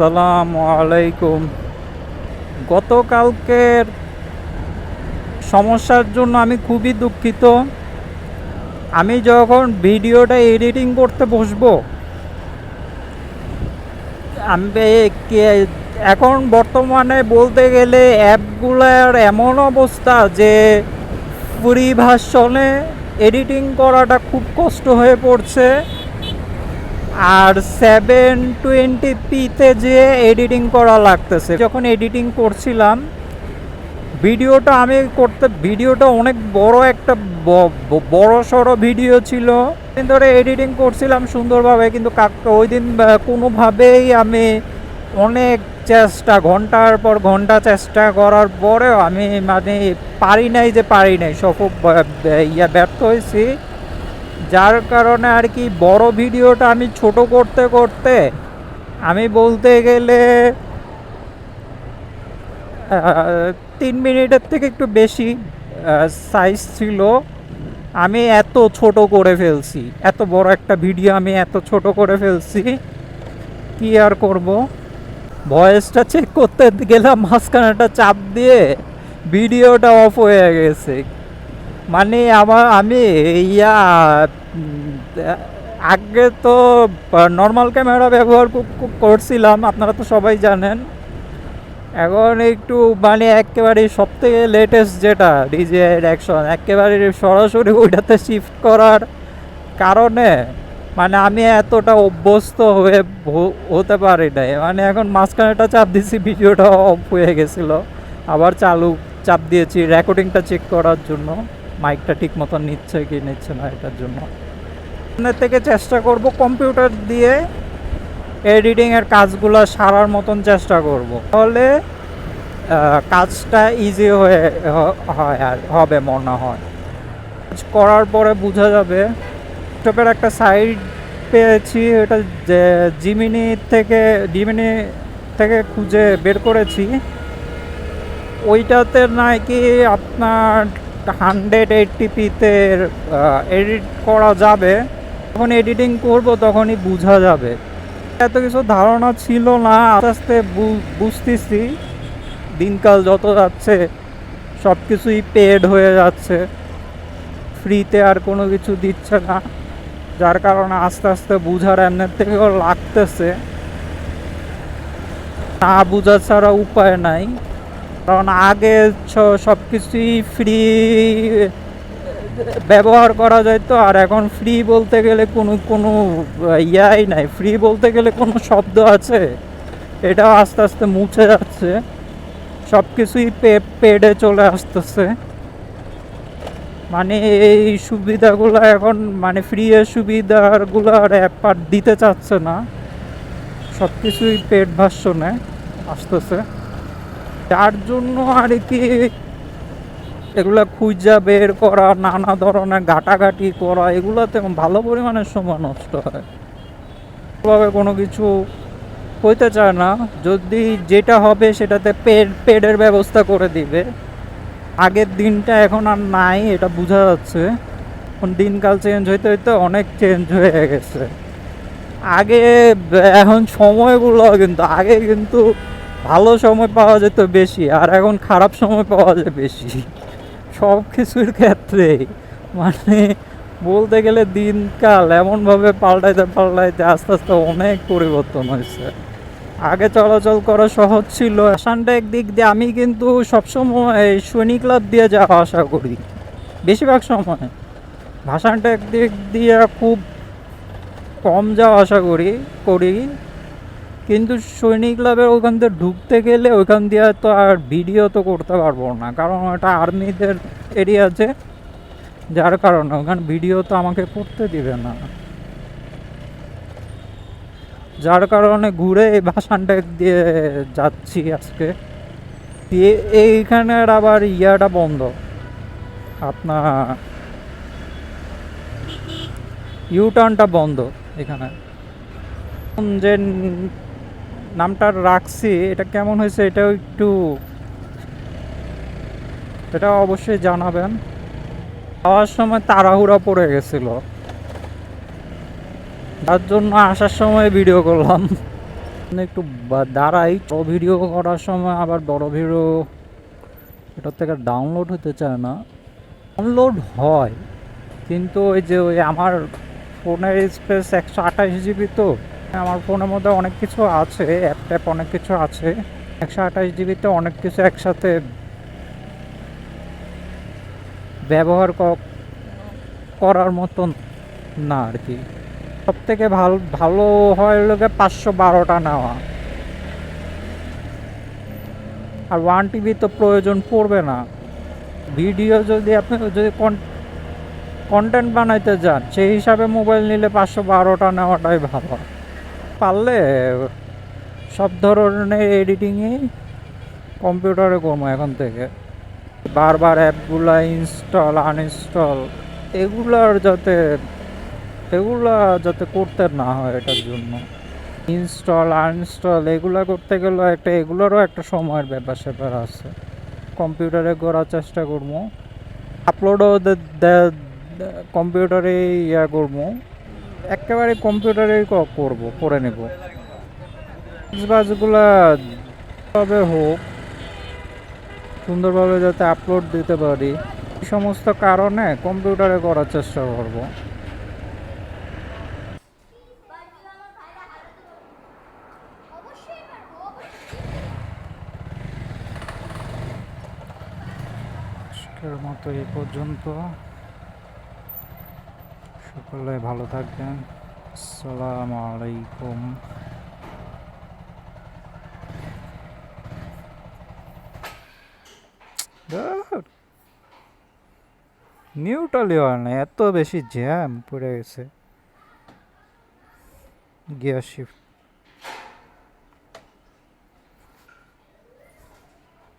আসসালামু আলাইকুম। গতকালকের সমস্যার জন্য আমি খুবই দুঃখিত। আমি যখন ভিডিওটা এডিটিং করতে বসবো, আমি এখন বর্তমানে বলতে গেলে অ্যাপগুলোর এমন অবস্থা যে ফ্রি ভার্সনে এডিটিং করাটা খুব কষ্ট হয়ে পড়ছে। আর 720pতে যে এডিটিং করা লাগতেছে, যখন এডিটিং করছিলাম ভিডিওটা অনেক বড় একটা বড় সড়ো ভিডিও ছিল, ধরে এডিটিং করছিলাম সুন্দরভাবে, কিন্তু ওই দিন কোনোভাবেই আমি অনেক ঘন্টার পর ঘন্টা চেষ্টা করার পরেও আমি পারি নাই ব্যর্থ হয়েছি। যার কারণে আর কি বড় ভিডিওটা আমি ছোট করতে করতে আমি বলতে গেলে 3 মিনিটের থেকে একটু বেশি সাইজ ছিল, আমি এত ছোট করে ফেলছি। এত বড় একটা ভিডিও আমি এত ছোট করে ফেলছি, কি আর করব। ভয়েসটা চেক করতে গেলাম, মাঝখানেটা চাপ দিয়ে ভিডিওটা অফ হয়ে গেছে। আমি আগে তো নর্মাল ক্যামেরা ব্যবহার করছিলাম, আপনারা তো সবাই জানেন। এখন একটু একেবারে সব থেকে লেটেস্ট যেটা DJI অ্যাকশন, একেবারে সরাসরি ওইটাতে শিফট করার কারণে আমি এতটা অভ্যস্ত হতে পারি নাই। এখন মাঝখানেটা চাপ দিয়েছি, ভিডিওটা অফ হয়ে গেছিলো, আবার চাপ দিয়েছি রেকর্ডিংটা চেক করার জন্য, মাইকটা ঠিক মতো নিচ্ছে কি নিচ্ছে না এটার জন্য। আপনার থেকে চেষ্টা করব কম্পিউটার দিয়ে এডিটিংয়ের কাজগুলো সারার মতন চেষ্টা করব, তাহলে কাজটা ইজি হবে মনে হয়। করার পরে বোঝা যাবে। ল্যাপটপের একটা সাইট পেয়েছি, এটা জিমিনি থেকে খুঁজে বের করেছি। ওইটাতে নাকি আপনার 180pতে এডিট করা যাবে। যখন এডিটিং করব তখনই বোঝা যাবে। এত কিছু ধারণা ছিল না, আস্তে আস্তে বুঝতেছি। দিনকাল যত যাচ্ছে সব কিছুই পেড হয়ে যাচ্ছে, ফ্রিতে আর কোনো কিছু দিচ্ছে না। যার কারণে আস্তে আস্তে বুঝার এমনের থেকেও লাগতেছে, না বোঝা ছাড়া উপায় নাই। কারণ আগে সব কিছুই ফ্রি ব্যবহার করা যেত, আর এখন ফ্রি বলতে গেলে কোনো ইয়াই নাই। ফ্রি বলতে গেলে কোনো শব্দ আছে, এটাও আস্তে আস্তে মুছে যাচ্ছে। সব কিছুই পেডে চলে আসতেছে। এই সুবিধাগুলো এখন ফ্রি এর সুবিধাগুলো আর অ্যাপ আর দিতে চাচ্ছে না, সব কিছুই পেড ভার্সনে আসতেছে। যার জন্য আর কি এগুলা খুঁজা বের করা, নানা ধরনের ঘাটাঘাটি করা, এগুলোতে ভালো পরিমাণের সময় নষ্ট হয়। ভাবে কোনো কিছু হইতে চায় না। যদি যেটা হবে সেটাতে পেডের ব্যবস্থা করে দিবে। আগের দিনটা এখন আর নাই, এটা বোঝা যাচ্ছে। এখন দিনকাল চেঞ্জ হইতে হইতে অনেক চেঞ্জ হয়ে গেছে। এখন সময়গুলো আগে কিন্তু ভালো সময় পাওয়া যেত বেশি, আর এখন খারাপ সময় পাওয়া যায় বেশি সব কিছুর ক্ষেত্রে। বলতে গেলে দিনকাল এমনভাবে পাল্টাইতে আস্তে আস্তে অনেক পরিবর্তন হয়েছে। আগে চলাচল করা সহজ ছিল। ভাষানটা একদিক দিয়ে আমি কিন্তু সবসময় সৈনিক ক্লাব দিয়ে যাওয়া আসা করি, বেশিরভাগ সময়। ভাষানটা একদিক দিয়ে খুব কম যাওয়া আসা করি, কিন্তু সৈনিক ক্লাবের ওখান দিয়ে ঢুকতে গেলে ওইখান দিয়ে তো আর ভিডিও তো করতে পারবো না, কারণ ওটা আর্মিদের এরিয়া আছে। যার কারণে ওখানে ভিডিও তো আমাকে করতে দিবে না। যার কারণে ঘুরে এই ভাষানটা দিয়ে যাচ্ছি আজকে। এইখানের আবার ইয়াটা বন্ধ, আপনার ইউটার্নটা বন্ধ। এখানে যে নামটা রাখছি, এটা কেমন হয়েছে এটা অবশ্যই জানাবেন। যাওয়ার সময় তাড়াহুড়া পড়ে গেছিল, তার জন্য আসার সময় ভিডিও করলাম। একটু দাঁড়াই, বড় ভিডিও করার সময় আবার বড় ভিডিও এটার থেকে ডাউনলোড হতে চায় না। ডাউনলোড হয় কিন্তু ওই আমার ফোনের স্পেস 128 জিবি, তো আমার ফোনের মধ্যে অনেক কিছু আছে, অ্যাপ ট্যাপ অনেক কিছু আছে। 128 জিবিতে অনেক কিছু একসাথে ব্যবহার করার মতন না আর কি। সব থেকে ভালো হয় লোকে 512টা নেওয়া। আর 1 টিবি তো প্রয়োজন পড়বে না। ভিডিও যদি আপনি যদি কন্টেন্ট বানাইতে যান সেই হিসাবে মোবাইল নিলে 512টা নেওয়াটাই ভালো। পারলে সব ধরনের এডিটিংই কম্পিউটারে করবো এখন থেকে। বারবার অ্যাপগুলা ইনস্টল আনইনস্টল এগুলা যাতে করতে না হয়, এটার জন্য ইনস্টল আনইনস্টল এগুলা করতে গেলে এগুলোরও একটা সময়ের ব্যাপার স্যাপার আছে। কম্পিউটারে করার চেষ্টা করবো, আপলোডও কম্পিউটারে করবো, একেবারে কম্পিউটারেই করে নেব। কাজগুলা তবে হোক সুন্দরভাবে যাতে আপলোড দিতে পারি, এই সমস্ত কারণে কম্পিউটারে করার চেষ্টা করব। আজকের মতো এই পর্যন্ত। সকলে ভালো থাকবেন। আসসালামু আলাইকুম। নিউট্রালি হয় না, এত বেশি জ্যাম পড়ে গেছে। Gear shift